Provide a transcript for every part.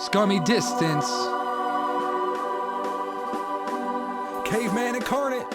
scummy distance. Caveman Incarnate.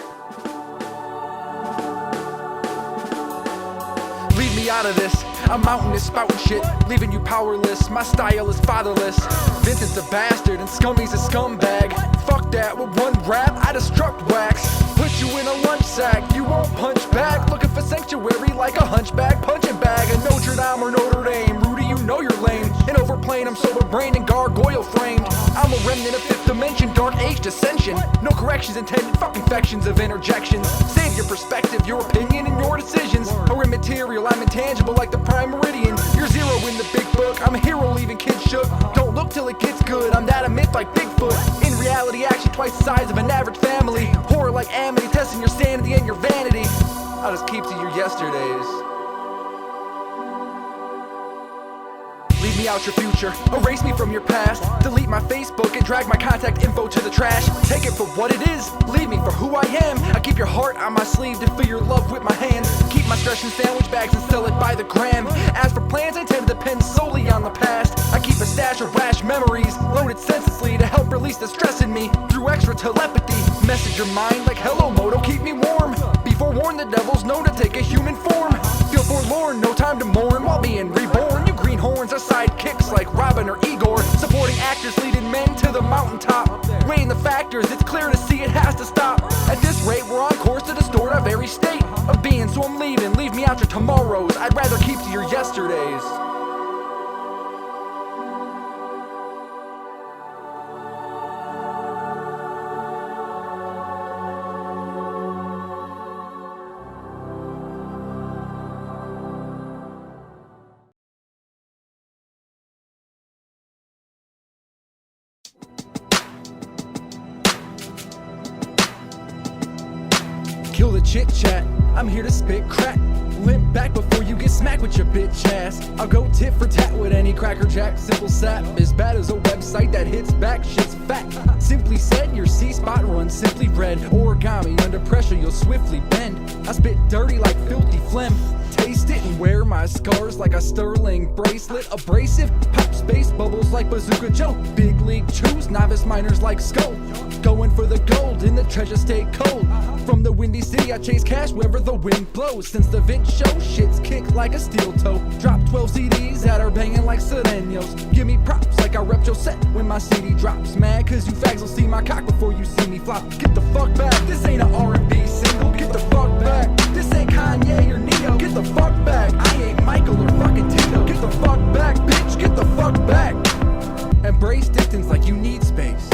Leave me out of this. I'm out in this spouting shit, leaving you powerless. My style is fatherless. Vincent's a bastard and Scummy's a scumbag. Fuck that, with one rap I destruct wax. Put you in a lunch sack, you won't punch back. Looking for sanctuary like a hunchback punching bag. A Notre Dame or Notre Dame, Rudy, you know you're lame. And overplaying, I'm sober brained and gargoyle framed. I'm a remnant of fifth dimension, dark age dissension. No corrections intended, fuck infections of interjections. Save your perspective, your opinion, and your decisions are immaterial, I'm intangible like the prime meridian. You're zero in the big book, I'm a hero leaving kids shook. Don't look till it gets good, I'm that a myth like Bigfoot. In reality, actually twice the size of an average family. Horror like Amity, testing your sanity and your vanity. I'll just keep to your yesterdays. Leave me out your future, erase me from your past. Delete my Facebook and drag my contact info to the trash. Take it for what it is, leave me for who I am. I keep your heart on my sleeve to feel your love with my hands. Keep my stress in sandwich bags and sell it by the gram. As for plans, I tend to depend solely on the past. I keep a stash of rash memories, loaded senselessly to help release the stress in me through extra telepathy. Message your mind like hello moto, keep me warm. Be forewarned, the devil's known to take a human form. Feel forlorn, no time to mourn while being reborn. You greenhorns are sidekicks like Robin or Igor, supporting actors leading men to the mountaintop. Weighing the factors, it's clear to see it has to stop. At this rate, we're on course to distort our very state of being, so I'm leaving, leave me out your tomorrows. I'd rather keep to your yesterdays. Kill the chit chat, I'm here to spit crack. Limp back before you get smacked with your bitch ass. I'll go tit for tat with any cracker jack. Simple sap, as bad as a website that hits back, shit's fat. Simply said, your C-spot runs simply red. Origami, under pressure you'll swiftly bend. I spit dirty like filthy phlegm. Taste it and wear my scars like a sterling bracelet. Abrasive, pop space bubbles like Bazooka Joe. Big league chews, novice miners like Skull. Going for the gold and the treasure stay cold. From the windy city I chase cash wherever the wind blows. Since the Vince show, shit's kicked like a steel toe. Drop 12 CDs that are banging like Serenos. Give me props like I rep your set when my CD drops. Mad cause you fags will see my cock before you see me flop. Get the fuck back, this ain't an R&B single. Get the fuck back, this ain't Kanye or Neo. Get the fuck back, I ain't Michael or fucking Tito. Get the fuck back, bitch, get the fuck back. Embrace distance like you need space.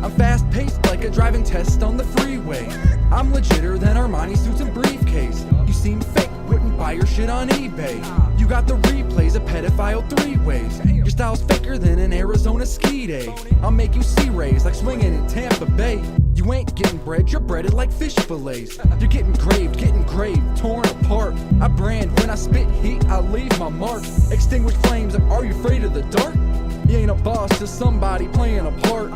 I'm fast paced like a driving test on the freeway. I'm legitter than Armani suits and briefcase. You seem fake, wouldn't buy your shit on eBay. You got the replays, a pedophile 3 ways. Your style's faker than an Arizona ski day. I'll make you sea rays like swinging in Tampa Bay. You ain't getting bread, you're breaded like fish fillets. You're getting graved, torn apart. I brand, when I spit heat, I leave my mark. Extinguish flames, are you afraid of the dark? You ain't a boss, just somebody playing a part.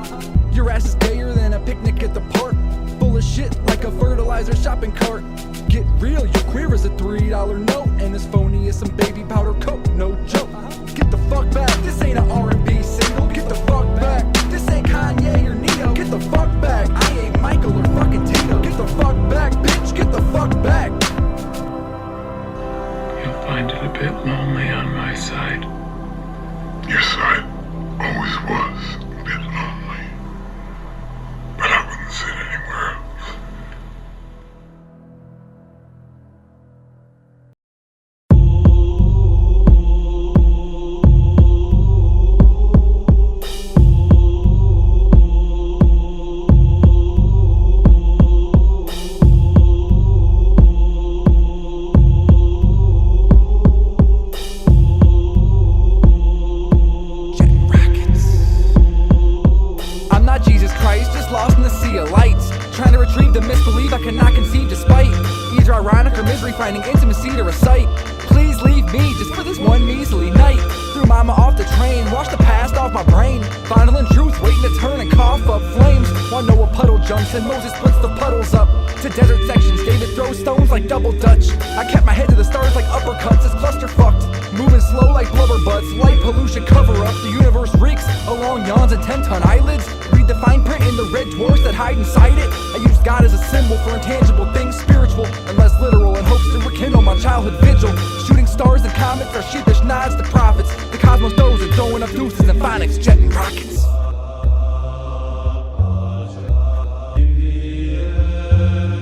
Your ass is gayer than a picnic at the park. Full of shit like a fertilizer shopping cart. Get real, you're queer as a $3 note. And as phony as some baby powder coat, no joke. Get the fuck back, this ain't an R&B single. Get the fuck back, this ain't Kanye or Neo. Get the fuck back, I ain't Michael or fucking Tito. Get the fuck back, bitch, get the fuck back. You'll find it a bit lonely on my side. Your side always was a bit lonely, but I wouldn't sit anywhere else. Lost in the sea of lights, trying to retrieve the misbelief I cannot conceive despite either ironic or misery, finding intimacy to recite. Please leave me just for this one measly night. Threw mama off the train, washed the past off my brain. Final and truth waiting to turn and cough up flames. While Noah puddle jumps and Moses splits the puddles up to desert sections. David throws stones like double dutch. I kept my head to the stars like uppercuts. It's cluster fucked. moving slow like blubber butts. Light pollution cover up, the universe reeks along yawns and 10-ton eyelids. Read the fine print in the red dwarfs that hide inside it. I use God as a symbol for intangible things, spiritual and less literal, in hopes to rekindle my childhood vigil. Shooting stars and comets are sheepish nods to prophets. The cosmos dozing, throwing up deuces and phonics, jetting rockets.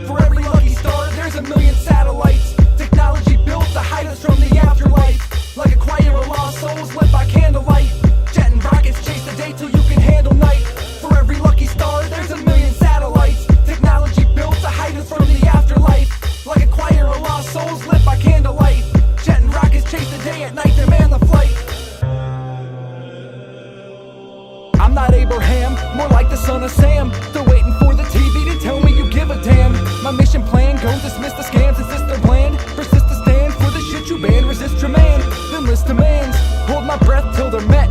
For every lucky star, there's a million satellites. Technology built to hide us from the afterlife. Like a choir of lost souls lit by candlelight. Jetting rockets chase the day till you can handle night. For every lucky star, there's a million satellites. Technology built to hide us from the afterlife. Like a choir of lost souls lit by candlelight. Jetting rockets chase the day, at night demand the flight. I'm not Abraham, more like the son of Sam. Still waiting for the TV to tell me you give a damn. My mission plan goes dismiss the scams, insist they're bland. Persist to stand for the shit you ban, resist your man. Then list demands, hold my breath till they're met.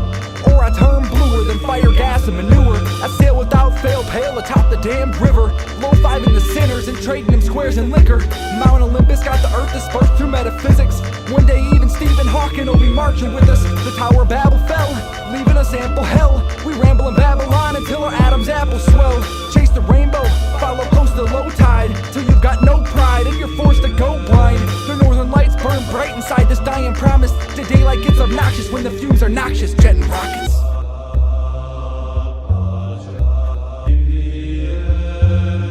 Or I turn bluer than fire, gas, and manure. I sail without fail, pale atop the damned river. Low fiving the sinners and trading them squares and liquor. Mount Olympus got the earth dispersed through metaphysics. One day even Stephen Hawking will be marching with us. The Tower of Babel fell, leaving us ample hell. We ramble in Babylon until our Adam's apple swell. Chase the rainbow, follow close to the low tide, till you've got no pride and you're forced to go blind. The northern lights burn bright inside this dying promise. The daylight gets obnoxious when the fumes are noxious, jetting rockets.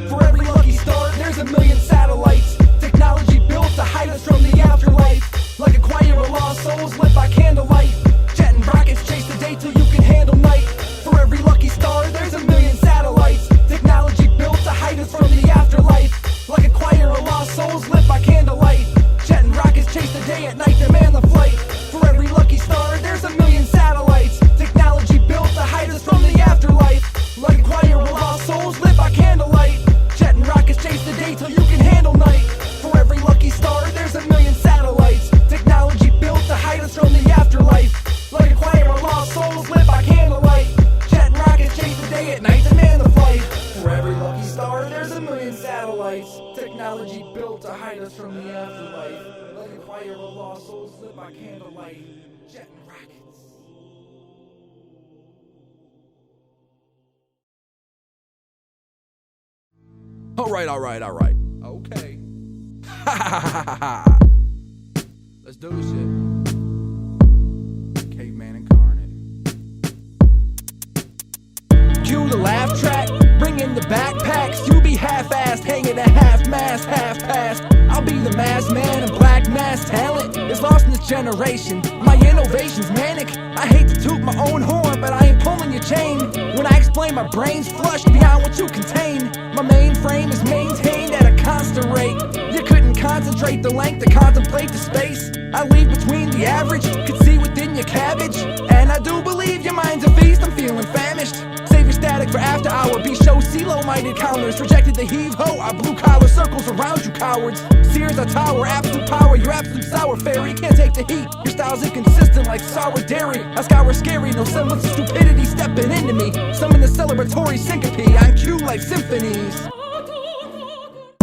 For every lucky star, there's a million satellites. Technology built to hide us from the afterlife. Like a choir of lost souls lit by candlelight. Jetting rockets chase the day till you can handle night. For every lucky star, there's a million satellites. Technology built to hide us from the afterlife. Like a choir of lost souls lit by candlelight. Jetting rockets chase the day, at night demand the flight. For every lucky star, there's a million satellites. Technology built to hide us from the afterlife. Like a choir of lost souls lit by candlelight. Jetting rockets chase the day till you can handle night. For every lucky star, there's a million satellites. Technology built to hide us from the afterlife. Like a choir of lost souls lit by candlelight. Jetting rockets chase the day, at night demand the flight. For every lucky star, there's a million satellites. Technology built to hide us from the afterlife. Like a choir of lost souls lit by candlelight. Jetting rockets. Alright. Okay. Let's do this shit. Caveman Incarnate. Cue the laugh track, bring in the backpacks. You be half-assed, hanging at half-mast, half-past. I'll be the masked man, and black mass talent is lost in this generation. My innovation's manic. I hate to toot my own horn, but I ain't pulling your chain. When I explain, my brain's flushed beyond what you contain. My mainframe is maintained at a constant rate. You couldn't concentrate the length to contemplate the space. I leave between the average, could see within your cabbage. And I do believe your mind's a feast, I'm feeling famished. Save your static for after hour, be show CeeLo-minded counters. Rejected the heave-ho, I blue collar circles around you cowards. Sears a tower, absolute power, you're absolute sour fairy. Can't take the heat, your style's inconsistent like sour dairy. I scour scary, no semblance of stupidity stepping into me. Summon the celebratory syncope, on cue like symphonies.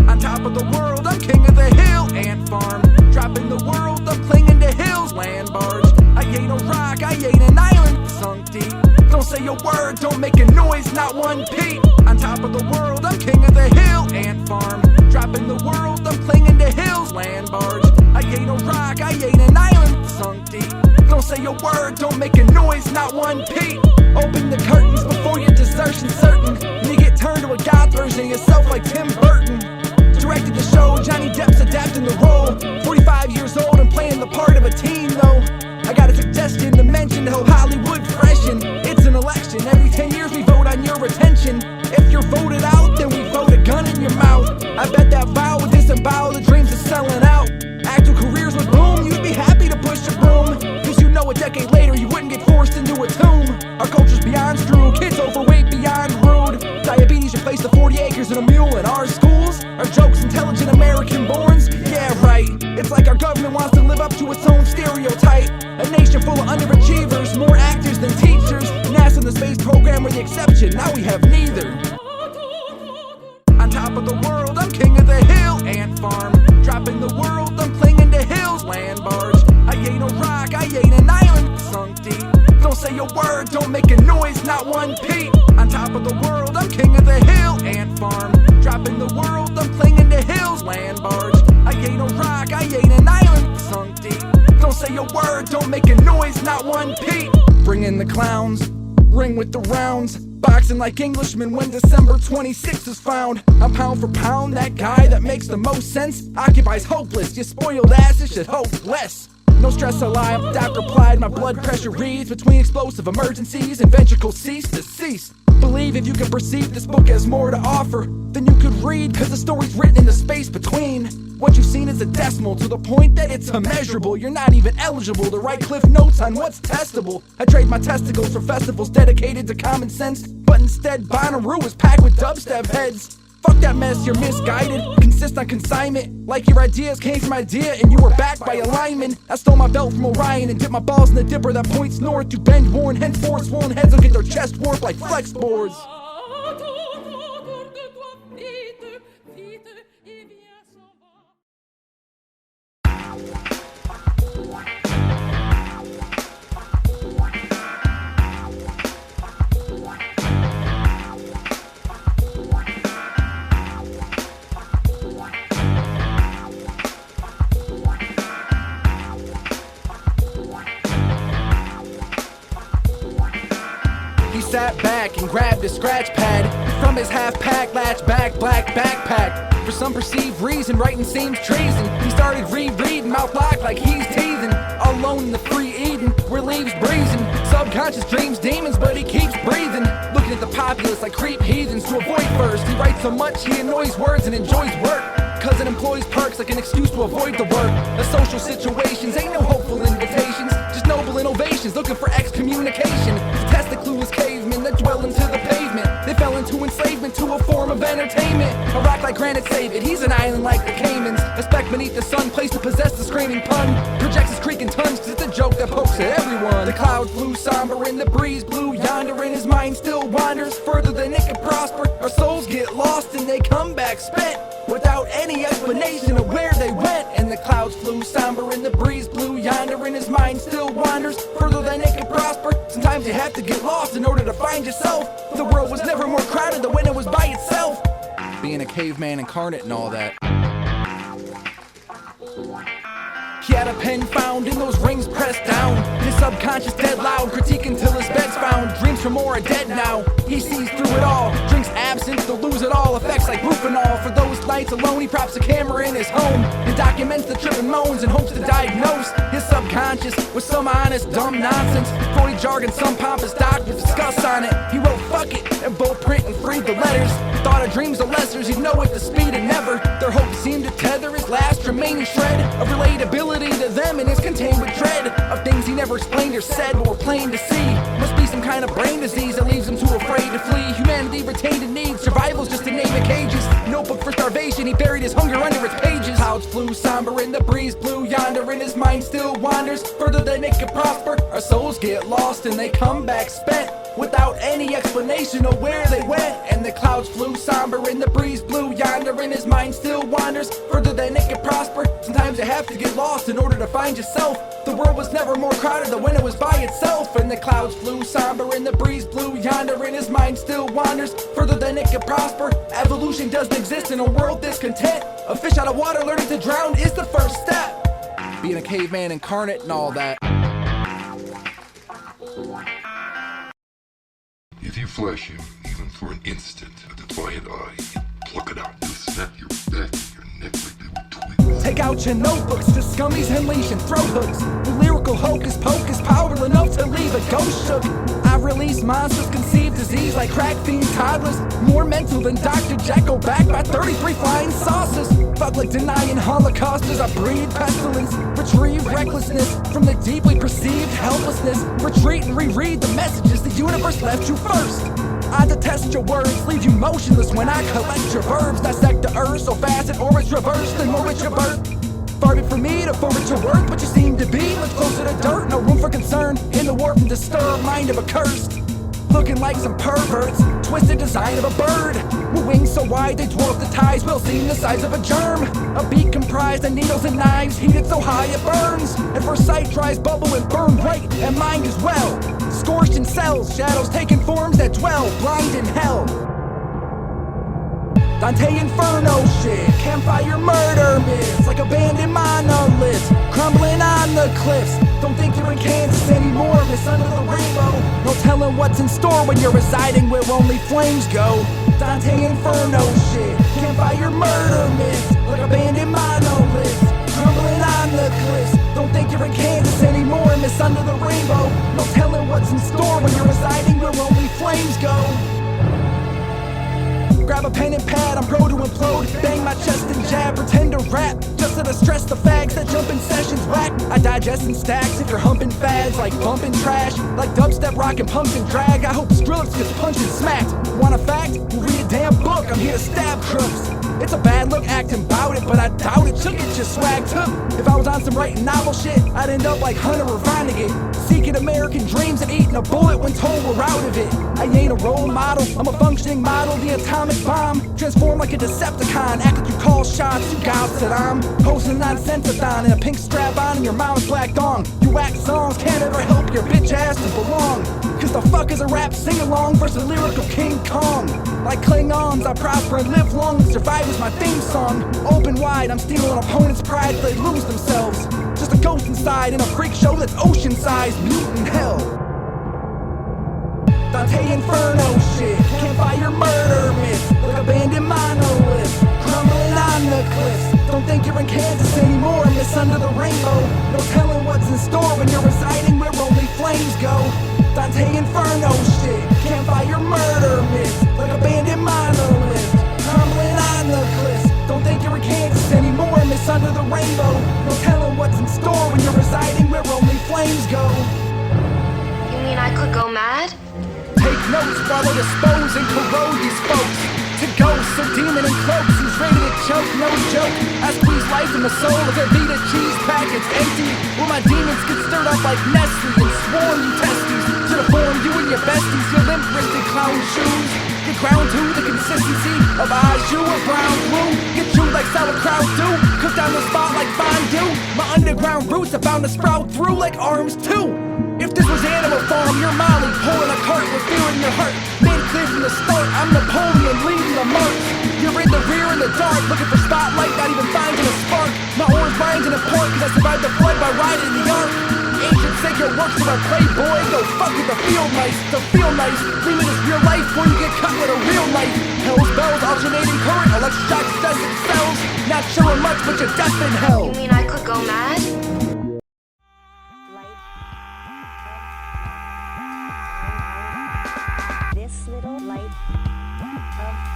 On top of the world, I'm king of the hill, ant farm. Dropping the world, I'm clinging to hills, land barge. I ain't a rock, I ain't an island, sunk deep. Don't say a word, don't make a noise, not one peep. On top of the world, I'm king of the hill, ant farm. Dropping the world, I'm clinging to hills, land barge. I ain't a rock, I ain't an island, sunk deep. Don't say a word, don't make a noise, not one peep. Open the curtains before your desertion's certain. You get turned to a god version of yourself like Tim Burton. Directed the show, Johnny Depp's adapting the role. 45 years old and playing the part of a teen though. I got a suggestion to mention how Hollywood freshen. It's an election, every 10 years we vote on your attention. If you're voted out, then we vote a gun in your mouth. I bet that vow would disavow the dreams of selling out. Actual careers would boom, you'd be happy to push a broom. Cause you know a decade later you wouldn't get forced into a tomb. Our culture's beyond screw, kids overweight beyond rude. Diabetes replaced the 40 acres and a mule in our schools. Our jokes intelligent American borns? Yeah, right. It's like our government wants to live up to its own stereotype. A nation full of underachievers, more actors than teachers. NASA and the space program were the exception, now we have neither. On top of the world, I'm king of the hill, ant farm. Dropping the world, I'm clinging to hills, land barge. I ain't a rock, I ain't an island sunk deep. Don't say a word, don't make a noise, not one peep. On top of the world, I'm king of the hill. Ant farm, dropping the world, I'm clinging to hills. Land barge, I ain't a rock, I ain't an island sunk deep. Don't say a word, don't make a noise, not one peep. Bring in the clowns, ring with the rounds. Boxing like Englishmen when December 26th is found. I'm pound for pound, that guy that makes the most sense. Occupies hopeless, you spoiled asses should hope less. No stress, I lie, I'm Doc replied. My blood pressure reads between explosive emergencies and ventricles cease to cease. Believe if you can perceive this book has more to offer than you could read, cause the story's written in the space between. What you've seen is a decimal to the point that it's immeasurable. You're not even eligible to write cliff notes on what's testable. I trade my testicles for festivals dedicated to common sense, but instead Bonnaroo is packed with dubstep heads. Fuck that mess, you're misguided. Consist on consignment, like your ideas came from idea and you were backed by alignment. I stole my belt from Orion and dipped my balls in the dipper that points north to bend worn. Henceforth swollen heads will get their chest warped like flex boards. Sat back and grabbed a scratch pad from his half-pack, latch back, black backpack. For some perceived reason, writing seems treason. He started rereading, mouth locked like he's teething. Alone in the free Eden, where leaves breezing. Subconscious dreams demons, but he keeps breathing. Looking at the populace like creep heathens to avoid first. He writes so much he annoys words and enjoys work, cause it employs perks like an excuse to avoid the work. The social situations ain't no hopeful invitations, just noble innovations looking for excommunication. To test the clueless cavemen that dwell into the pavement. They fell into enslavement to a form of entertainment. A rock like granite save it, he's an island like the Caymans. A speck beneath the sun, place to possess the screaming pun. Projects his creak in tons cause it's a joke that pokes at everyone. The clouds flew somber and the breeze blew yonder, and his mind still wanders further than it can prosper. Our souls get lost and they come back spent, without any explanation of where they went. And the clouds flew somber and the breeze blew yonder, and his mind still wanders further than it can prosper. Sometimes you have to get lost in order to find yourself. The world was never more crowded than when it was by itself. Being a caveman incarnate and all that. He had a pen found in those rings pressed down. His subconscious dead loud, critique until his bed's found. Dreams from more are dead now. He sees through it all, drinks absinthe to lose it all. Effects like bucanol. For those nights alone, he props a camera in his home and documents the trip and moans in hopes to diagnose his subconscious with some honest dumb nonsense. Freudy jargon, some pompous doctors discuss on it. He wrote fuck it and bold print and freed the letters. Thought of dreams of lessers, he'd know at the speed of never. Their hope seemed to tether his last remaining shred of relatability to them, and is contained with dread of things he never explained or said but were plain to see. Must be some kind of brain disease that leaves him too afraid to flee. Humanity retained in need, survival's just a name of cages. Notebook for starvation, he buried his hunger under its pages. Clouds flew somber and the breeze blew yonder, and his mind still wanders further than it could prosper. Our souls get lost and they come back spent, without any explanation of where they went. And the clouds flew somber and the breeze blew yonder, and his mind still wanders further than it could prosper. Sometimes you have to get lost in order to find yourself. The world was never more crowded than when it was by itself. And the clouds flew somber and the breeze blew yonder, and his mind still wanders further than it could prosper. Evolution doesn't exist in a world discontent. A fish out of water learning to drown is the first step. Being a caveman incarnate and all that. If you flash him, even for an instant, a defiant eye, you pluck it out, you'll snap your back and your neck like they were twigs. Take out your notebooks to scummies and leash and throat hooks. The lyrical hocus pocus, power enough to leave a ghost shook. I release monsters, conceive disease like crack-themed toddlers. More mental than Dr. Jekyll, backed by 33 flying saucers. Fuck like denying holocausters, I breed pestilence. Retrieve recklessness from the deeply perceived helplessness. Retreat and reread the messages the universe left you first. I detest your words, leave you motionless when I collect your verbs. Dissect the earth so fast it orbits reversed and more at your birth. Far be from me to forward your worth, but you seem to be much closer to dirt. No room for concern in the warped and disturbed mind of a cursed. looking like some perverts. Twisted design of a bird, with wings so wide they dwarf the ties, will seem the size of a germ. A beak comprised of needles and knives, heated so high it burns. At first sight dries bubble and burn bright, and mind as well. Scorched in cells, shadows taking forms that dwell, blind in hell. Dante Inferno shit, campfire murder myths, like abandoned monoliths, crumbling on the cliffs. Don't think you're in Kansas anymore, miss under the rainbow. No telling what's in store when you're residing where only flames go. Dante Inferno shit, campfire murder myths, like abandoned monoliths, crumbling on the cliffs. Don't think you're in Kansas anymore, miss under the rainbow. No telling what's in store when you're residing where only flames go. Grab a pen and pad, I'm pro to implode. Bang my chest and jab, pretend to rap, just to distress the fags that jump in sessions whack. I digest in stacks if you're humping fads, like bumping trash, like dubstep, rockin' pumps and drag. I hope Skrillex gets punched and smacked. Want a fact? Well, read a damn book, I'm here to stab crooks. It's a bad look acting bout it, but I doubt it, you'll get your swag took. If I was on some writing novel shit, I'd end up like Hunter or Vonnegut, seeking American dreams and eating a bullet when told we're out of it. I ain't a role model, I'm a functioning model, the atomic bomb. Transform like a Decepticon, act like you call shots, you gals that I'm posting on Sensathon in a pink strap on and your mom's black dong. You whack songs, can't ever help your bitch ass to belong. Cause the fuck is a rap sing-along versus lyrical King Kong? Like Klingons, I prosper and live long, and survive is my theme song. Open wide, I'm stealing opponents' pride till they lose themselves. Just a ghost inside in a freak show that's ocean-sized, mutant hell. Dante Inferno shit, campfire murder myths, like abandoned monoliths, crumbling on the cliffs. Don't think you're in Kansas anymore, miss under the rainbow. No telling what's in store when you're residing where only flames go. Dante Inferno shit, campfire murder myths, like abandoned monoliths, crumbling on the cliffs. Don't think you're in Kansas anymore, miss under the rainbow. No telling what's in store when you're residing where only flames go. You mean I could go mad? Take notes while I dispose and corrode these folks. To ghosts, a demon in cloaks who's ready to choke, no joke. I squeeze life from the soul of a Vita cheese packets empty. Well, my demons get stirred up like Nestle and swarm you testes. To deform you and your besties, your limp-wristed clown shoes. Get ground to the consistency of eyes you or brown blue. Get chewed like sauerkraut do, cooked on the spot like fondue. My underground roots are bound to sprout through like arms too. If this was Animal Farm, you're Molly, pulling a cart with fear in your heart. Made it clear from the start, I'm Napoleon leading the march. You're in the rear in the dark, looking for spotlight, not even finding a spark. My orange mind's in a port, cause I survived the flood by riding the ark. Ancient sacred works of our playboy, go fuck with the field mice. To feel nice, dreaming is real life before you get cut with a real knife. Hell's bells, alternating current, electric shocks, desert cells. Not showing much, but you're death in hell. You mean I could go mad? This little light of mine,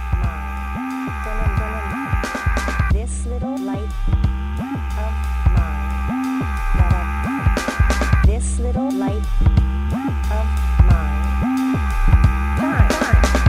gonna this little light of mine, this little light of mine.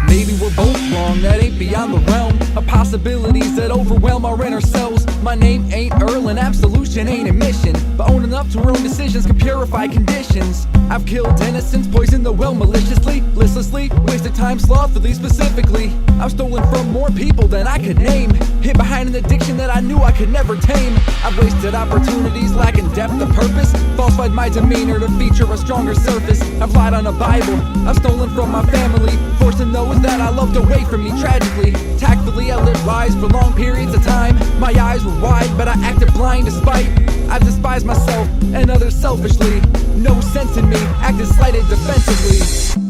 Maybe we're both wrong, that ain't beyond the realm of possibilities that overwhelm our inner selves. My name ain't Earl and absolution ain't a mission, but owning up to our own decisions can purify conditions. I've killed innocents, poisoned the well maliciously, listlessly, wasted time slothfully specifically. I've stolen from more people than I could name, hid behind an addiction that I knew I could never tame. I've wasted opportunities, lacking depth of purpose, falsified my demeanor to feature a stronger surface. I've lied on a Bible, I've stolen from my family, forcing those that I loved away from me tragically. Tactfully I lived lies for long periods of time. My eyes were wide, but I acted blind despite I've despised myself and others selfishly. No sense in me, acted slighted defensively.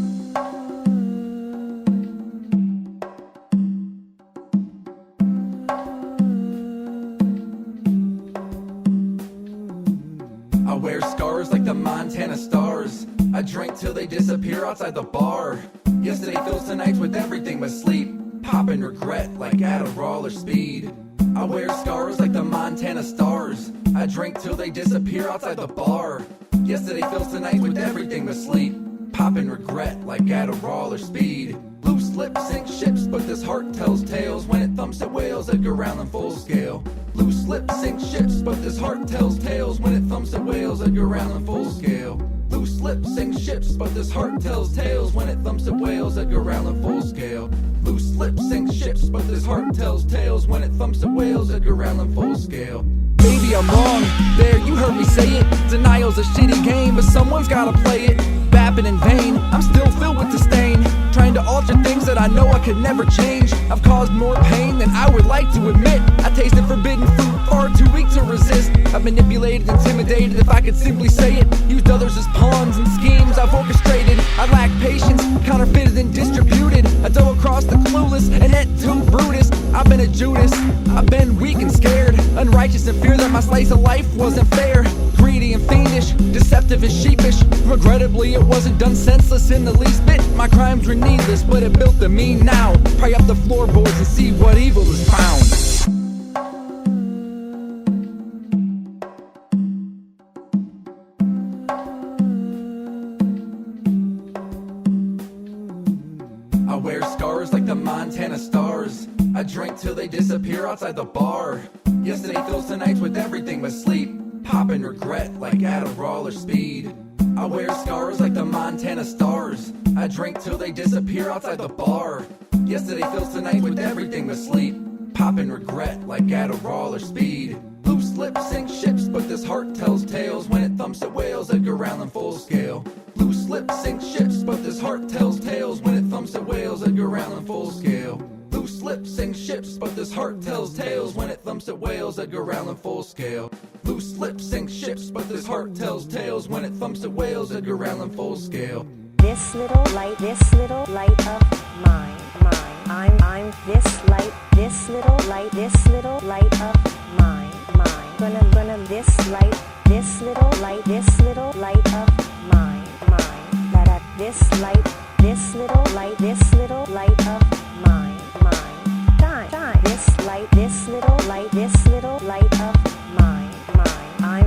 I wear scars like the Montana stars. I drink till they disappear outside the bar. Yesterday fills tonight's with everything but sleep. Pop and regret like Adderall or speed. I wear scars like the Montana stars. I drink till they disappear outside the bar. Yesterday fills tonight with everything but sleep. Pop and regret like Adderall or speed. Blue Loose lips sink ships, but this heart tells tales when it thumps at whales that go round in full scale. Loose lips sink ships, but this heart tells tales when it thumps at whales that go round in full scale. Loose lips sink ships, but this heart tells tales when it thumps at whales that go round in full scale. Loose lips sink ships, but this heart tells tales when it thumps at whales that go round in full scale. Maybe I'm wrong, there you heard me say it. Denial's a shitty game, but someone's gotta play it. Vapid in vain, I'm still filled with disdain, trying to alter things that I know I could never change. I've caused more pain than I would like to admit. I tasted forbidden fruit, far too weak to resist. I've manipulated, intimidated, if I could simply say it. Used others as pawns and schemes I've orchestrated. I lack patience, counterfeited and distributed. I dove across the clueless and it too Brutus. I've been a Judas, I've been weak and scared, unrighteous and fear that my slice of life wasn't fair. Greedy and fiendish, deceptive and sheepish. Regrettably it wasn't done senseless in the least bit. My crimes were needless, but it built to me now. Pry up the floorboards and see what evil is found. I wear scars like the Montana stars. I drink till they disappear outside the bar. Yesterday fills tonight's with everything but sleep. Popping regret like Adderall or speed. I wear scars like the Montana stars. I drink till they disappear outside the bar. Yesterday fills tonight with everything but sleep. Popping regret like Adderall or speed. Loose lips sink ships, but this heart tells tales when it thumps at whales that go round in full scale. Loose lips sink ships, but this heart tells tales when it thumps at whales that go round in full scale. Loose lips sink ships, but this heart tells tales when it thumps at whales that go round in full scale. Loose lips sink ships, but this heart tells tales when it thumps at whales that go round in full scale. This little light of mine. I'm this light of mine. Gonna this little light of mine. That this little light of mine. Shine. This little light of mine.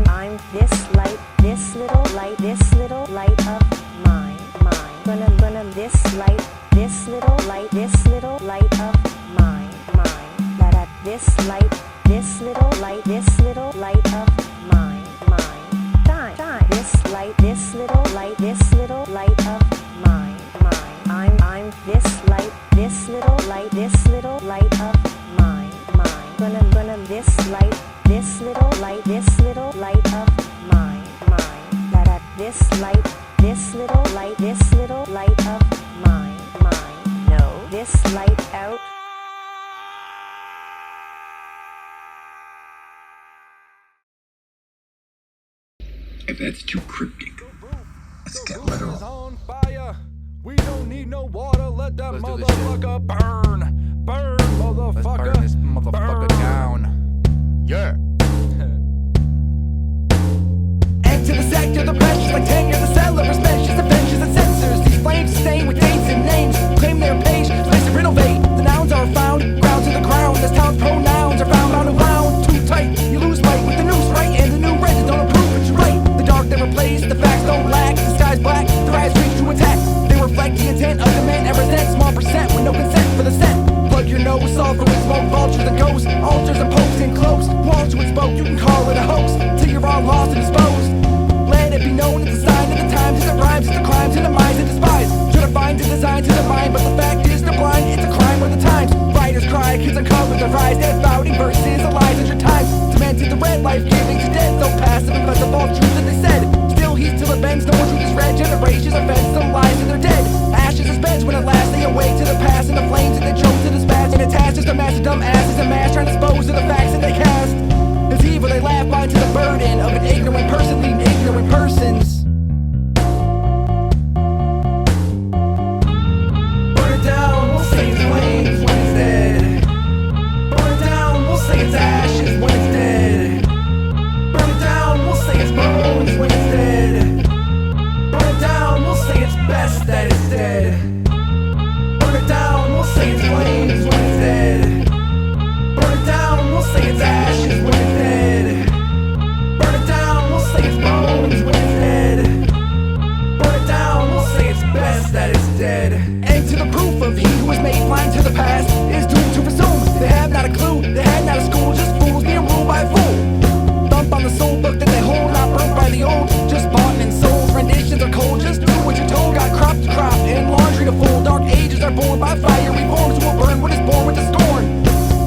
I'm this little light of mine. Gonna this little light of mine. That this little light of mine. Shine. This little light of mine. I'm this little light of mine. Gonna this little light of mine. That this little light of mine. No, this light out. If that's too cryptic, let's get literal. On fire. We don't need no water, let that motherfucker burn. Burn, motherfucker. Let's burn this motherfucker down. Yeah. Enter the sector, the pressures like tenure, the settlers, benches, adventures, and censors. These flames sustain with dates and names. Claim their page, place to renovate. The nouns are found, ground to the ground. This town's pronouns are found on the ground. Too tight, you lose fight with the noose right, and the new residents don't approve, but you're right. The dark they replace, the facts don't lack. The sky's black, their eyes reach to attack. They reflect the intent of the man and resent. Small percent with no consent for the cent. Plug your nose, sulfur with smoke, vultures and ghosts. Altars and popes and cloaks. Walls to explode, you can call it a hoax. Till you're all lost and exposed. Let it be known it's a sign of the times. It's the rhymes, it's the crimes, and the minds that despise. Try to find the design to the mind, but the fact is they're blind. It's a crime of the times. Writers cry, kids uncover their eyes. They're spouting verses, the lies at your times. Demented the red life giving to dead. So passive because of all truth that they said. Still he's till it bends, no one truth is red. Generations are fed, some lies and they're dead. Ashes is beds when at last they awake to the past. And the flames that they chose to dispatch. And attached just a mass of dumb asses and mass trying to dispose of the facts that they cast. As evil they laugh mind to the burden of an ignorant person leading ignorant persons. Burn it down, we'll say it's flames when it's dead. Burn it down, we'll say it's ashes when it's dead. Burn it down, we'll say it's bones when it's dead. Burn it down, we'll say it's best that it's dead. Burn it down, we'll say it's flames when it's dead. Burn it down, we'll say it's ashes when it's dead. Burn it down, we'll say it's bones when it's dead. Burn it down, we'll say it's best that it's dead. Enter the proof of he who was made blind to the past is doomed to resume. They have not a clue, they had not a school, just fools being ruled by a fool. Thump on the soul book that they hold, not burnt by the old, just bought and sold. Renditions are cold, just do what you're told. Got crop to crop and laundry to fold. Dark ages are born by fiery forms who will burn what is born with the scorn.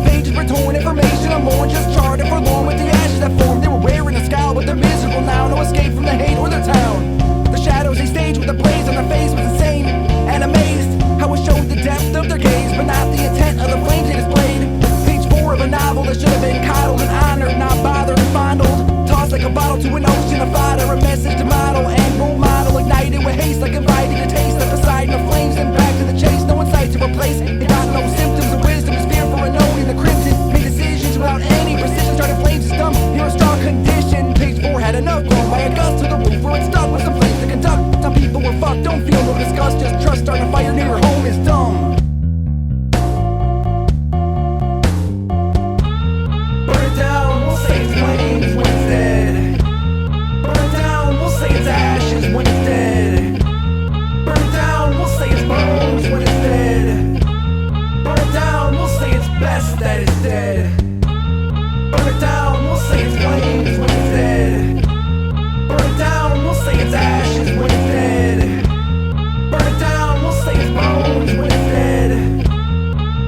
Pages were torn, information unborn, just charred and forlorn with the ashes that formed. They were wearing a scowl, but they're miserable now. No escape from the hate or their town. The shadows they stage with a blaze on their face was insane and amazed how it showed the depth of their gaze, but not the intent of the flames they displayed. Page 4 of a novel that should have been coddled and honored, not bothered and fondled. Tossed like a bottle to an ocean of fodder, a message to model and role model. Ignited with haste, like inviting to taste of the side of flames and back to the chase. No insight to replace it. It got no symptoms of wisdom, just fear for a note in the crimson. Made decisions without any precision, started flames to stump. You're a strong condition. Page 4 had enough, blown by a gust to the roof where it stuck with some flames to conduct. Some people were fucked, don't feel no disgust, just trust. Starting a fire near your home is dumb. Burn it down, we'll say it's flames when it's dead. Burn it down, we'll say it's ashes when it's dead. Burn it down, we'll say it's bones when it's dead. Burn it down, we'll say it's best that it's dead. Burn it down, we'll say it's flames when it's dead. Burn it down, we'll say it's ashes when it's dead. Burn it down, we'll say it's bones when it's dead.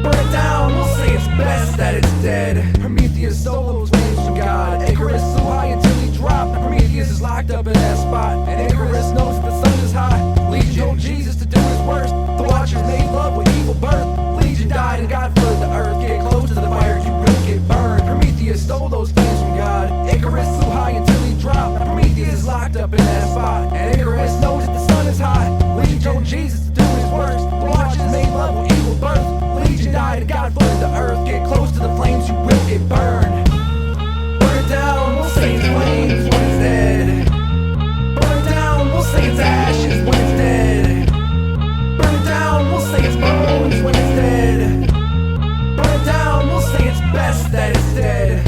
Burn it down, we'll say it's best that it's dead. Prometheus solos flames from God. Icarus so high until he dropped. Prometheus is locked up in that spot, and Icarus knows that the sun is high. Legion told Jesus to do his worst. The Watchers made love with evil birth. Legion died and God flooded the earth. Get close to the fire, you will get burned. Prometheus stole those flames from God. Icarus so high until he dropped. Prometheus is locked up in that spot, and Icarus knows that the sun is high. Legion told Jesus to do his worst. The Watchers made love with evil birth. Legion died and God flooded the earth. Get close to the flames, you will get burned. Burn it down, we'll say it's flames when it's dead. Burn it down, we'll say it's ashes when it's dead. Burn it down, we'll say it's bones when it's dead. Burn it down, we'll say it's best that it's dead.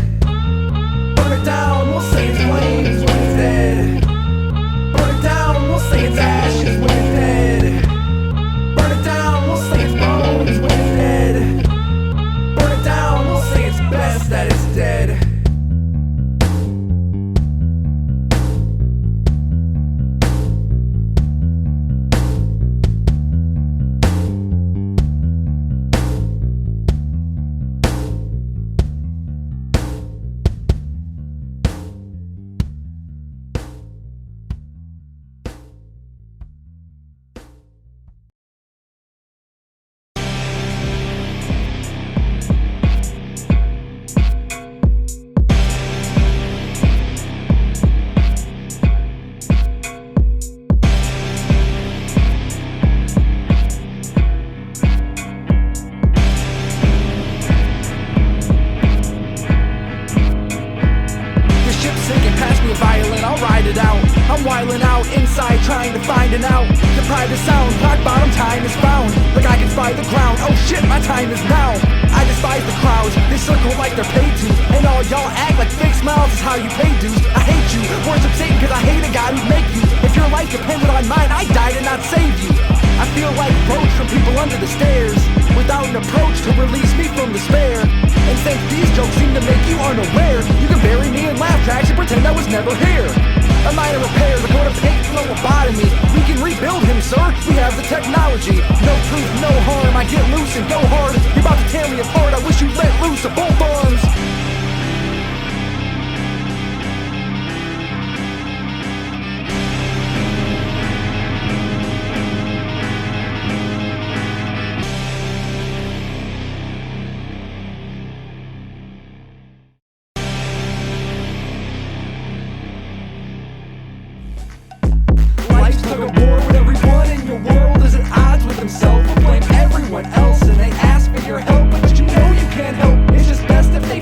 Burn it down, we'll say it's flames when it's dead. Burn it down, we'll say it's ashes when it's dead. Burn it down, we'll say it's bones when it's dead. Burn it down, we'll say it's best that it's dead. I'm wildin' out inside, trying to find an out. Deprived of sound, rock bottom time is found. Like I can spy the ground, oh shit, my time is now. I despise the crowds, they circle like they're paid to. And all y'all act like fake smiles is how you pay dues. I hate you, words of Satan cause I hate a God who'd make you. If your life depended on mine, I died and not save you. I feel like roach from people under the stairs, without an approach to release me from despair. And since these jokes seem to make you unaware, you can bury me in laugh tracks and pretend I was never here. A minor repair, the coat of paint, no lobotomy. We can rebuild him, sir, we have the technology. No truth, no harm, I get loose and go hard. You're about to tear me apart, I wish you'd let loose of both arms. Life's tug of war when everyone in your world is at odds with himself. Will blame everyone else and they ask for your help, but you know you can't help. It's just best if they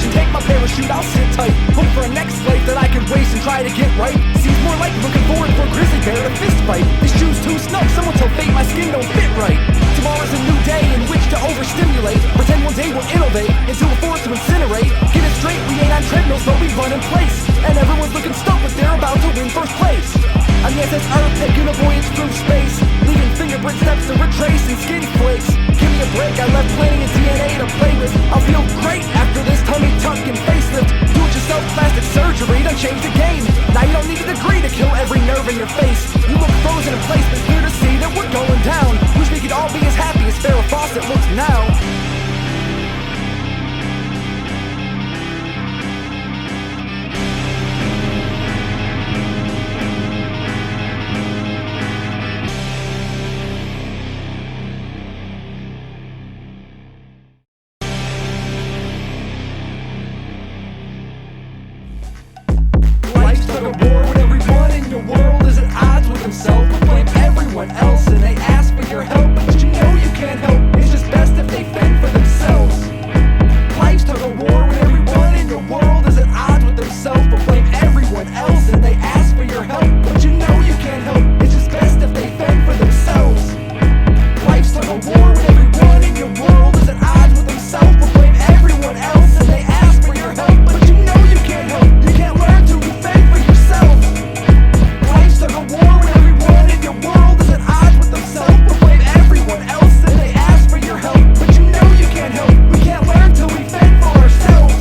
crash and take my parachute, I'll sit tight. Hope for a next life that I can waste and try to get right. Seems more like looking forward for a grizzly bear to fist fight. These shoes too snug, someone tell fate my skin don't fit right. Tomorrow's a new day in which to overstimulate. Pretend one day we'll innovate until we're forced to incinerate. Get it straight, we ain't on treadmills but we run in place. And everyone's looking stoked but they're about to win first place. On the SS Earth taking a voyage through space, leaving fingerprint steps to retrace and skin flakes. Give me a break, I left plenty of DNA to play with. I'll feel great after this tummy tuck and facelift. Do it yourself plastic surgery, done changed the game. Now you don't need a degree to kill every nerve in your face. You look frozen in place, but clear to see that we're going down. Wish we could all be as happy as Farrah Fawcett looks now. Life's like a war when everyone in your world is at odds with himself. But blame everyone else and they ask for your help, but you know you can't help. It's just best if they fend for themselves. Life's like a war when everyone in your world is at odds with themselves. But blame everyone else and they ask for your help, but you know you can't help. It's just best if they fend for themselves. Life's like a war when everyone in your world is at odds with themselves. But blame everyone else and they ask for your help, but you know you can't help. You can't learn to defend for yourself. Life's like a war when everyone in your world is at odds with themselves. But blame everyone else and they ask for your help, but you know you can't help. We can't learn till we fend for ourselves.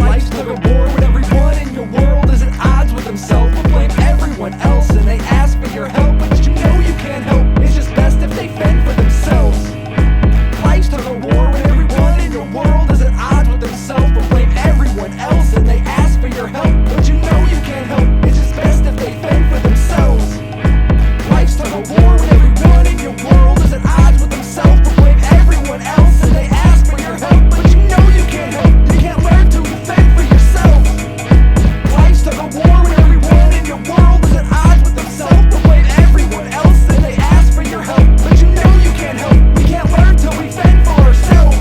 Life's like a war when everyone in your world is at odds with themselves. But blame everyone else and they ask for your help, but you know you can't help. It's just best if they fend for themselves. Life's like a war when everyone in your world is at odds with themselves. But blame everyone else and they ask for your help, but you know you can't help. It's just best if they fend for themselves. Life's like a war when everyone in your world is at odds with themselves. But blame everyone else and they ask for your help, but you know you can't help. You can't learn to defend for yourself. Life's like a war when everyone in your world is at odds with themselves. But blame everyone else and they ask for your help, but you know you can't help. We can't learn till we fend for ourselves.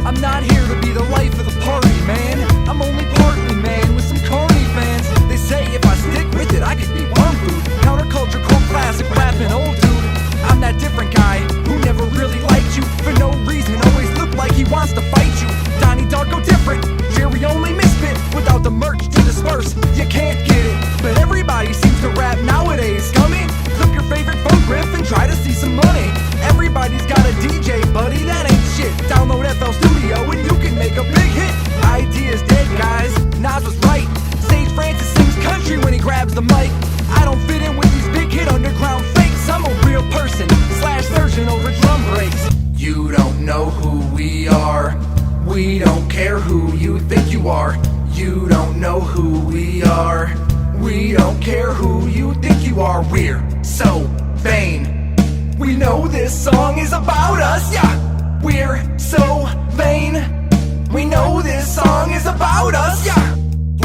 I'm not here to be the life of the party, man. I'm only partly man with some carny fans. They say if I stick with it, I could be worm food. Counterculture, cult classic, rapping old dude. I'm that different guy who never really liked you for no reason. Always look like he wants to fight you. Donnie Darko different, Jerry only misfit. Without the merch to disperse, you can't get it. But everybody seems to rap nowadays. Come in, clip your favorite funk riff and try to see some money. Everybody's got a DJ, buddy, that ain't shit. Download FL Studio and you can make a big hit. Ideas dead, guys, Nas was right. Sage Francis sings country when he grabs the mic. I don't fit in with these big hit underground fakes. I'm a real person, slash surgeon over drum breaks. You don't know who we are. We don't care who you think you are. You don't know who we are. We don't care who you think you are. We're so vain. We know this song is about us, yeah. We're so vain. We know this song is about us, yeah.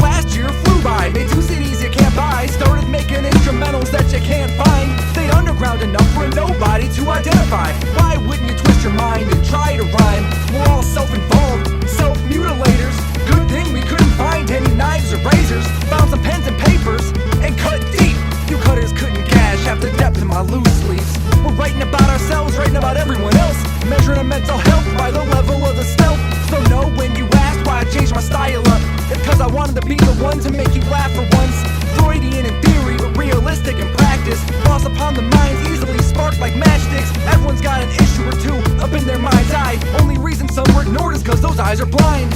Last year flew by, made 2 CDs you can't buy. Started making instrumentals that you can't find. Stayed underground enough for nobody to identify. Why wouldn't you twist your mind and try to rhyme? We're all self-involved, self-mutilators. Good thing we couldn't find any knives or razors. Found some pens and papers and cut deep. You cutters couldn't cash half the depth in my loose sleeves. We're writing about ourselves, writing about everyone else. Measuring our mental health by the level of the stealth. So know when you ask why I changed my style up, it's cause I wanted to be the one to make you laugh for once. Freudian in theory, but realistic in practice. Lost upon the minds, easily sparked like matchsticks. Everyone's got an issue or two up in their mind's eye. Only reason some were ignored is cause those eyes are blind.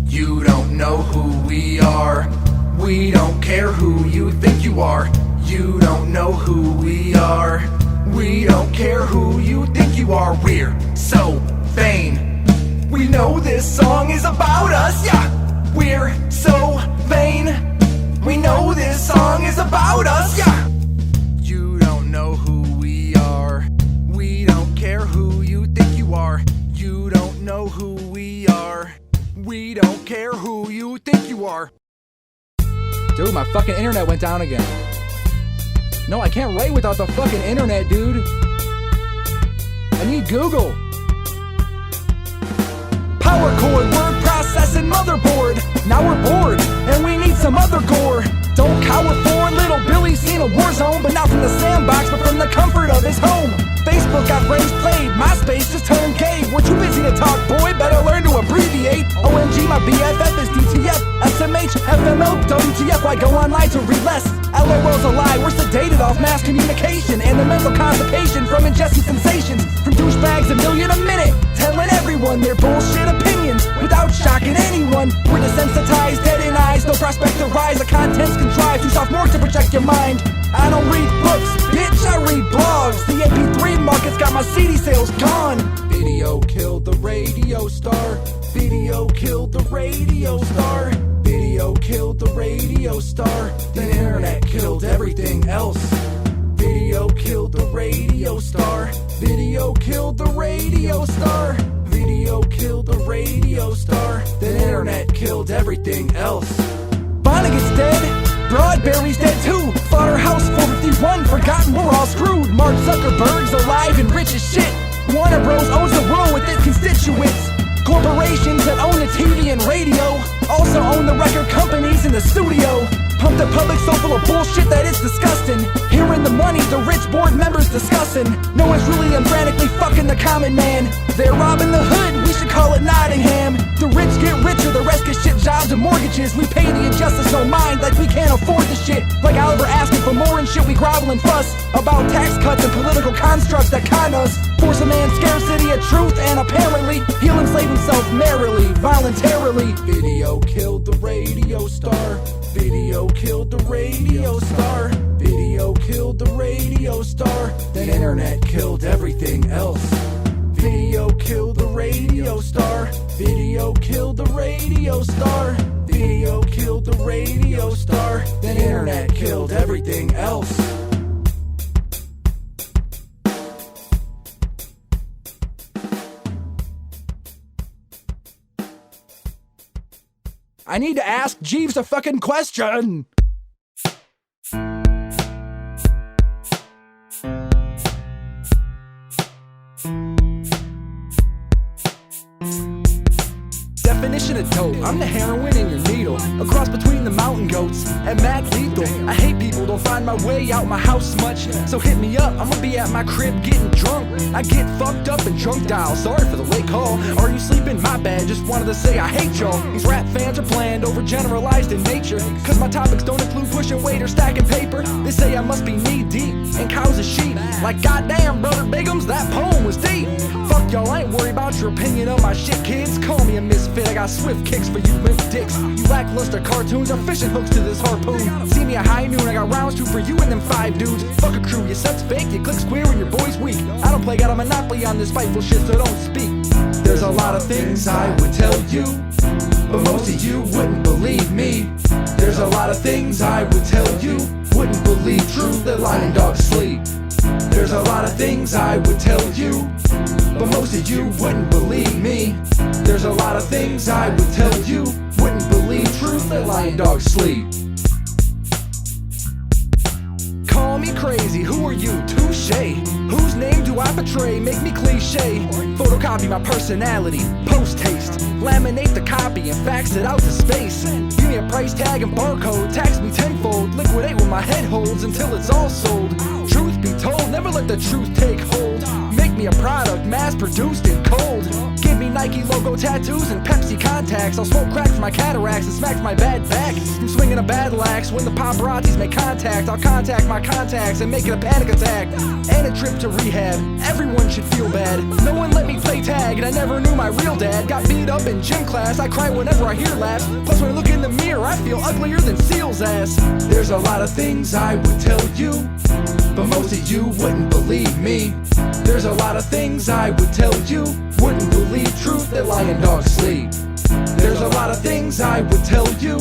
You don't know who we are. We don't care who you think you are. You don't know who we are. We don't care who you think you are. We're so vain. We know this song is about us, yeah. We're so song is about us. Yeah. You don't know who we are. We don't care who you think you are. You don't know who we are. We don't care who you think you are. Dude, my fucking internet went down again. No, I can't write without the fucking internet, dude. I need Google. Power cord, word processing, motherboard. Now we're bored, and we need some other gore. Don't cower for little Billy's seen a war zone, but not from the sandbox, but from the comfort of his home. Facebook got frames played, MySpace just turned gay. We're too busy to talk, boy, better learn to abbreviate. OMG, my BFF is DTF, SMH, FMO, WTF. Why go online to read less? LOL's a lie, we're sedated off mass communication and the mental constipation from ingesting sensations. From douchebags a million a minute, telling everyone their bullshit opinions without shocking anyone. We're desensitized, dead in eyes, no prospect to rise. The content's contrived, too sophomore to project your mind. I don't read books, bitch, I read blogs. The MP3 market's got my CD sales gone. Video killed the radio star. Video killed the radio star. Video killed the radio star. The internet killed everything else. Video killed the radio star. Video killed the radio star. Video killed the radio star. The internet killed everything else. Vonnegut's dead. Broadberry's dead too. Slaughterhouse 451, forgotten we're all screwed. Mark Zuckerberg's alive and rich as shit. Warner Bros owns the world with its constituents. Corporations that own the TV and radio also own the record companies in the studio. Pump the public so full of bullshit that it's disgusting. Hearing the money the rich board members discussing. No one's really and frantically fucking the common man. They're robbing the hood, we should call it Nottingham. The rich get richer, the rest get shit jobs and mortgages. We pay the injustice no mind like we can't afford the shit. Like Oliver asking for more and shit, we grovel and fuss about tax cuts and political constructs that con us. Force a man's scarcity of truth and apparently he'll enslave himself merrily, voluntarily. Video killed the radio star. Video killed the radio star. Video killed the radio star. The internet killed everything else. Video killed the radio star. Video killed the radio star. Video killed the radio star. The internet killed everything else. I need to ask Jeeves a fucking question. Definition of dope, I'm the heroin in your needle. A cross between the mountain goats and mad lethal. I hate people, don't find my way out my house much. So hit me up, I'ma be at my crib getting drunk. I get fucked up and drunk dial, sorry for the late call. Are you sleeping? My bad, just wanted to say I hate y'all. These rap fans are bland, overgeneralized in nature. Cause my topics don't include pushing weight or stacking paper. They say I must be knee deep in cows and sheep. Like goddamn, brother Bigums, that poem was deep. Fuck y'all, I ain't worried about your opinion on my shit, kids. Call me a misfit, I got swift kicks for you limp dicks. You lackluster cartoons are fishing hooks to this harpoon. See me at high noon, I got rounds two for you and them 5 dudes. Fuck a crew, your set's fake, you click square and your boy's weak. I don't play, got a monopoly on this spiteful shit, so don't speak. There's a lot of things I would tell you, but most of you wouldn't believe me. There's a lot of things I would tell you, wouldn't believe truth that lying dogs sleep. There's a lot of things I would tell you, but most of you wouldn't believe me. There's a lot of things I would tell you, wouldn't believe truth that lying dogs sleep. Call me crazy, who are you? Touche. Whose name do I betray? Make me cliche. Photocopy my personality, post-haste. Laminate the copy and fax it out to space. Give me a price tag and barcode, tax me tenfold. Liquidate what my head holds until it's all sold. Truth be told, never let the truth take hold. Make me a product mass-produced and cold. Give me Nike logo tattoos and Pepsi contacts. I'll smoke crack for my cataracts and smack my bad back from swinging a battle axe. When the paparazzis make contact, I'll contact my contacts and make it a panic attack. And a trip to rehab, everyone should feel bad. No one let me play tag and I never knew my real dad. Got beat up in gym class, I cry whenever I hear laughs. Plus when I look in the mirror, I feel uglier than Seal's ass. There's a lot of things I would tell you, but most of you wouldn't believe me. There's a lot of things I would tell you, wouldn't believe truth that lying dogs sleep. There's a lot of things I would tell you,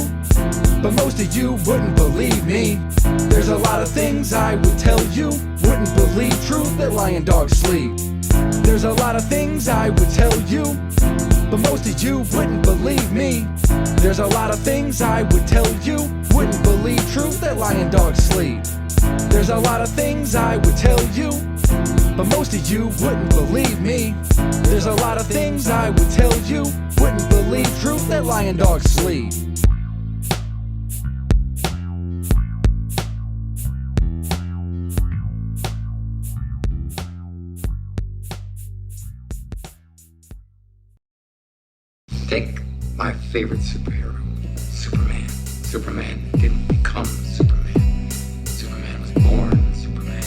but most of you wouldn't believe me. There's a lot of things I would tell you, wouldn't believe truth that lion dogs sleep. There's a lot of things I would tell you, but most of you wouldn't believe me. There's a lot of things I would tell you, wouldn't believe truth that lion dogs sleep. There's a lot of things I would tell you, but most of you wouldn't believe me. There's a lot of things I would tell you, wouldn't believe truth that lion dogs sleep. Take my favorite superhero, Superman. Superman didn't become Superman. Superman was born Superman.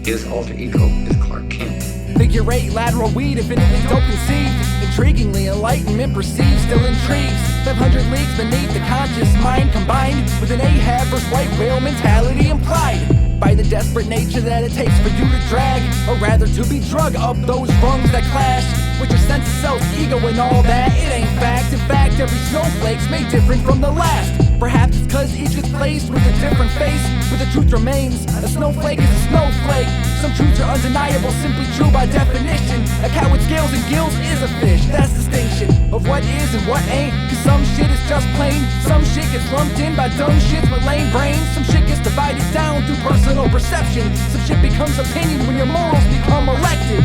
His alter ego is Clark Kent. Figure 8, lateral weed, infinitely dope conceived. Intriguingly, enlightenment perceived, still intrigues. 500 leagues beneath the conscious mind, combined with an Ahab versus white whale mentality implied by the desperate nature that it takes for you to drag, or rather to be drug up those rungs that clash with your sense of self, ego and all that. It ain't fact. In fact, every snowflake's made different from the last. Perhaps it's cause each is placed with a different face, but the truth remains, a snowflake is a snowflake. Some truths are undeniable, simply true by definition. A cat with scales and gills is a fish, that's distinction of what is and what ain't. Cause some shit is just plain, some shit gets lumped in by dumb shits with lame brains. Some shit gets divided down through personal perception. Some shit becomes opinion when your morals become elected.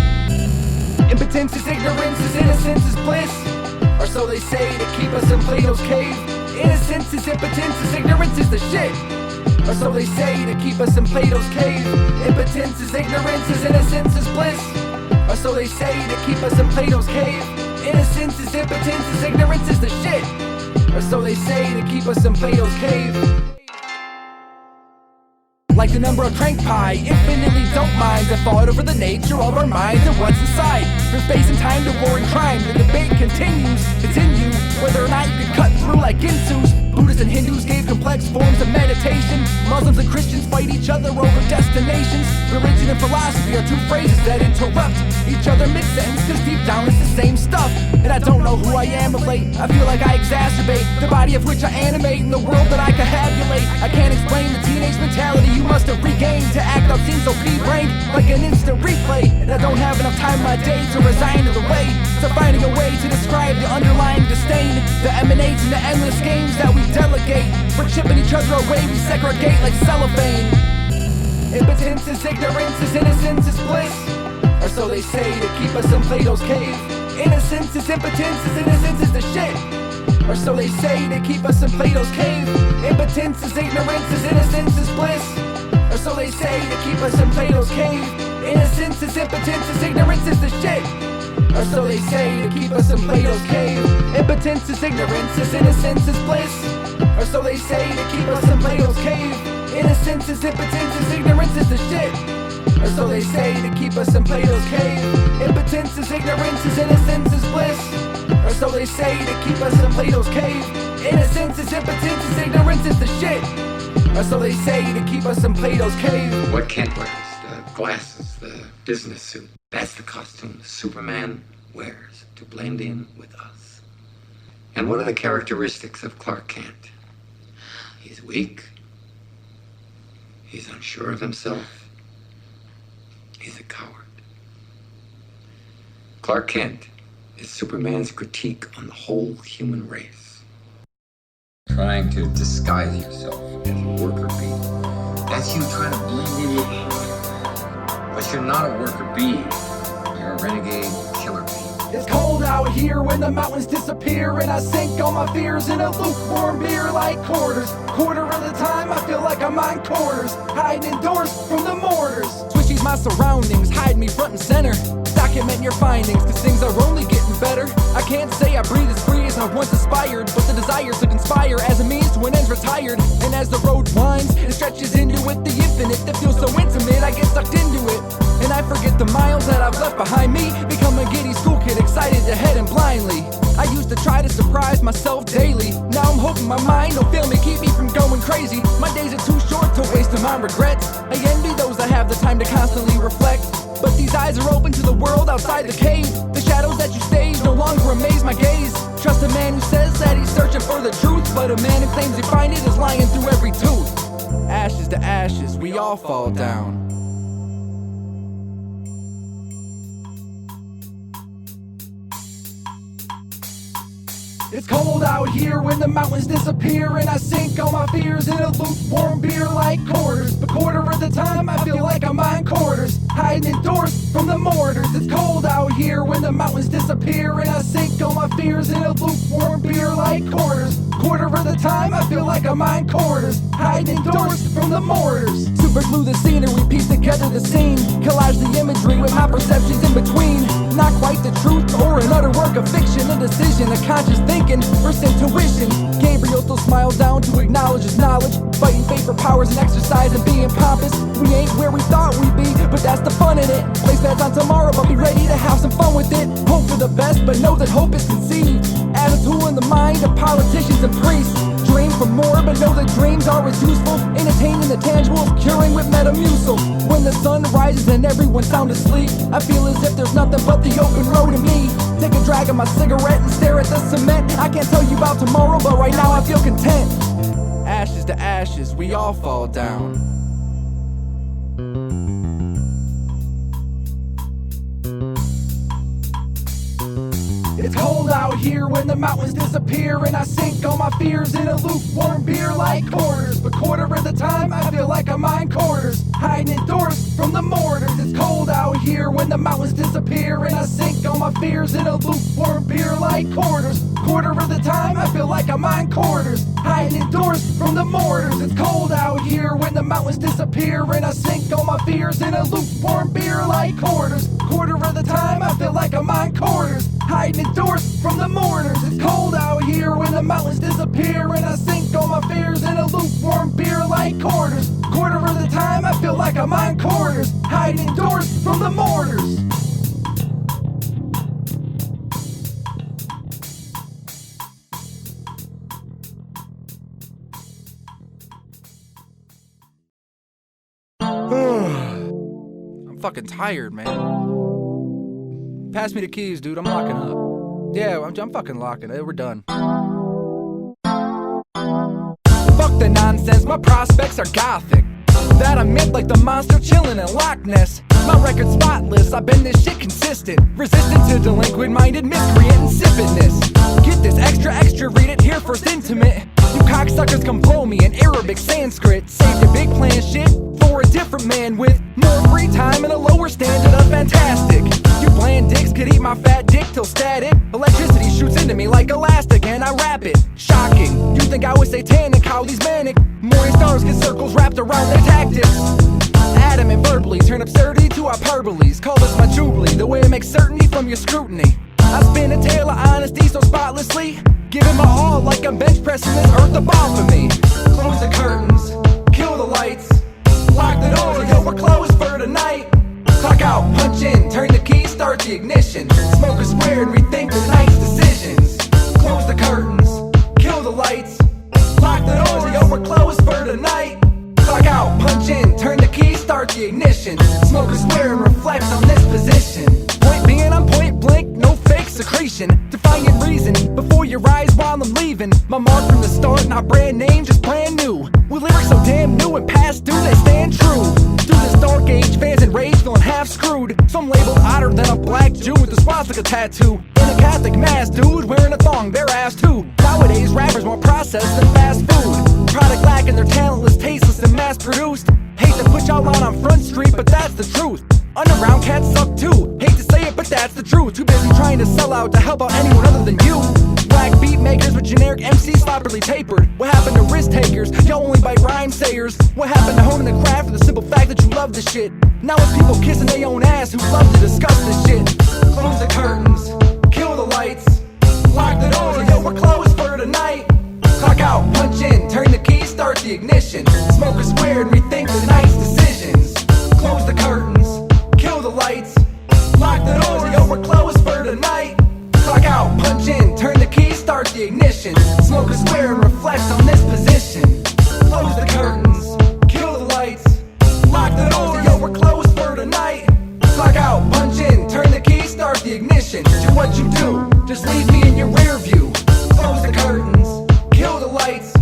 Impotence is ignorance, is innocence is bliss, or so they say to keep us in Plato's cave. Innocence is impotence, is ignorance is the shit, or so they say to keep us in Plato's cave. Impotence is ignorance, is innocence is bliss, or so they say to keep us in Plato's cave. Innocence is impotence, is ignorance is the shit, or so they say to keep us in Plato's cave. Like the number of crank pie, infinitely dope minds that fought over the nature of our minds and what's inside. From space and time to war and crime, the debate continues. It's in you, whether or not you can cut through like Ginsus. Buddhists and Hindus gave complex forms of meditation. Muslims and Christians fight each other over destinations. Religion and philosophy are two phrases that interrupt each other mid-sentence, cause deep down it's the same stuff. And I don't know who I am of late. I feel like I exacerbate the body of which I animate in the world that I cohabulate. I can't explain the teenage mentality you must have regained to act out seems so pea-brained, like an instant replay. And I don't have enough time in my day to resign to the way, to finding a way to describe the underlying disdain that emanates in the endless games that we delegate. We're chipping each other away, we segregate like cellophane. Impotence is ignorance, is innocence is bliss, or so they say to keep us in Plato's cave. Innocence is impotence, is innocence is the shit, or so they say to keep us in Plato's cave. Impotence is ignorance, is innocence is bliss, or so they say to keep us in Plato's cave. Innocence is impotence, is ignorance is the shit, or so they say to keep us in Plato's cave. Impotence is ignorance, is innocence is bliss, or so they say to keep us in Plato's cave. Innocence is impotence, is ignorance is the shit, or so they say to keep us in Plato's cave. Impotence is ignorance, is innocence is bliss, or so they say to keep us in Plato's cave. Innocence is impotence, is ignorance is the shit, or so they say to keep us in Plato's cave. What Kent wears, the glasses, the business suit, that's the costume Superman wears to blend in with us. And what are the characteristics of Clark Kent? He's weak. He's unsure of himself. He's a coward. Clark Kent is Superman's critique on the whole human race. Trying to disguise yourself as a worker bee. That's you trying to blend in with us. But you're not a worker bee. You're a renegade killer bee. It's cold out here when the mountains disappear, and I sink all my fears in a lukewarm beer like quarters. Quarter of the time I feel like I'm on quarters, hiding indoors from the mortars. Swishy's my surroundings, hide me front and center. Document your findings, cause things are only getting better. I can't say I breathe as free as I once aspired, but the desire to conspire as a means to an end's retired. And as the road winds and stretches into it, the infinite that feels so intimate, I get sucked into it. And I forget the miles that I've left behind me, become a giddy school kid excited to head in blindly. I used to try to surprise myself daily. Now I'm hoping my mind don't fail me, keep me from going crazy. My days are too short to waste them on regrets. I envy those that have the time to constantly reflect, but these eyes are open to the world outside the cave. The shadows that you stage no longer amaze my gaze. Trust Just a man who says that he's searching for the truth, but a man who claims he find it is lying through every tooth. Ashes to ashes, we all fall down. It's cold out here when the mountains disappear, and I sink all my fears in a lukewarm beer like quarters. But quarter of the time I feel like I'm in quarters, hiding indoors from the mortars. It's cold out here when the mountains disappear, and I sink all my fears in a lukewarm beer like quarters. Quarter of the time I feel like I'm in quarters, hiding indoors from the mortars. Super glue the scenery, piece together the scene, collage the imagery with my perceptions in between. Not quite the truth or an utter work of fiction, a decision, a conscious thinking versus intuition. Gabriel still smiles down to acknowledge his knowledge, fighting fate for powers and exercise and being pompous. We ain't where we thought we'd be, but that's the fun in it. Place bets on tomorrow, but be ready to have some fun with it. Hope for the best, but know that hope is conceived as a tool in the mind of politicians and priests. Dream for more, but know that dreams are as useful, entertaining the tangible, curing with Metamucil. When the sun rises and everyone's sound asleep, I feel as if there's nothing but the open road to me. Take a drag of my cigarette and stare at the cement. I can't tell you about tomorrow, but right now I feel content. Ashes to ashes, we all fall down. It's cold out here when the mountains disappear, and I sink all my fears in a lukewarm beer like quarters. But quarter of the time I feel like I'm in quarters, hiding indoors from the mortars. It's cold out here when the mountains disappear, and I sink all my fears in a lukewarm beer like quarters. Quarter of the time I feel like I'm in quarters, hiding indoors from the mortars. It's cold out here when the mountains disappear, and I sink all my fears in a lukewarm beer like quarters. Quarter of the time I feel like I'm in quarters, hiding indoors from the mortars. It's cold out here when the mountains disappear, and I sink all my fears in a lukewarm beer like quarters. Quarter of the time I feel like I'm in quarters, hiding indoors from the mortars. I'm fucking tired, man. Pass me the keys, dude. I'm locking up. Yeah, I'm fucking locking it. We're done. Fuck the nonsense, my prospects are gothic. That I meant like the monster chillin' in Loch Ness. My record's spotless, I've been this shit consistent. Resistant to delinquent-minded miscreant insipidness. Get this extra, read it here first intimate. You cocksuckers come blow me in Arabic Sanskrit. Save your big plan shit for a different man with more free time and a lower standard of fantastic. You bland dicks could eat my fat dick till static. Electricity shoots into me like elastic and I rap it. Shocking, you think I was satanic, how these manic morning stars get circles wrapped around their tactics. Adamant verbally, turn absurdity to hyperboles. Call this my jubilee, the way it makes certainty from your scrutiny. I spin a tale of honesty so spotlessly, giving my all like I'm bench pressing this earth above for me. Close the curtains, kill the lights, lock the doors, yo, we're closed for tonight. Clock out, punch in, turn the key, start the ignition. Smoke a square and rethink the night's decisions. Close the curtains, kill the lights, lock the doors, yo, we're closed for tonight. Clock out, punch in, turn the key, start the ignition. Smoke a square and reflect on this position. Point being on point blank, no fake secretion. Defiant reason before your eyes while I'm leaving. My mark from the start, not brand name, just brand new. With lyrics so damn new and past due, they stand true. Through this dark age, fans enraged, feeling half screwed. Some labeled odder than a black Jew with a swastika tattoo. In a Catholic mass, dude, wearing a thong, their ass too. Nowadays, rappers more processed than fast food. Product lacking, they're talentless, tasteless, and mass-produced. Hate to put y'all on Front Street, but that's the truth. Underground cats suck too. Hate to say it, but that's the truth. Too busy trying to sell out to help out anyone other than you. Black beat makers with generic MCs sloppily tapered. What happened to risk takers? Y'all only bite rhyme sayers. What happened to honing the craft for the simple fact that you love this shit? Now it's people kissing their own ass who love to discuss this shit. Close the curtains, kill the lights, lock the doors, yo, we're closed for tonight. Clock out, punch in, turn the key, start the ignition. Smoke a square and rethink the night's decisions. Close the curtains, kill the lights, lock the doors, yo, we're closed for tonight. Clock out, punch in, turn the key, start the ignition. Smoke a square and reflect on this position. Close the curtains, kill the lights, lock the doors, yo, we're closed for tonight. Clock out, punch in, turn the key, start the ignition. Do what you do, just leave me in your rear view. close the curtains, kill the lights,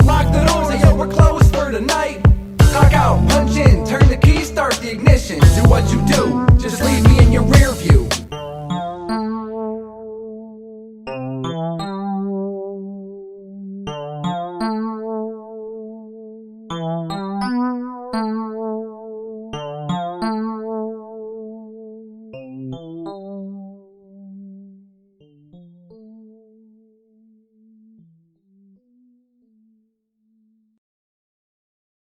lock the doors, and yo, we're closed for tonight. Clock out, punch in, turn the key, start the ignition. Do what you do.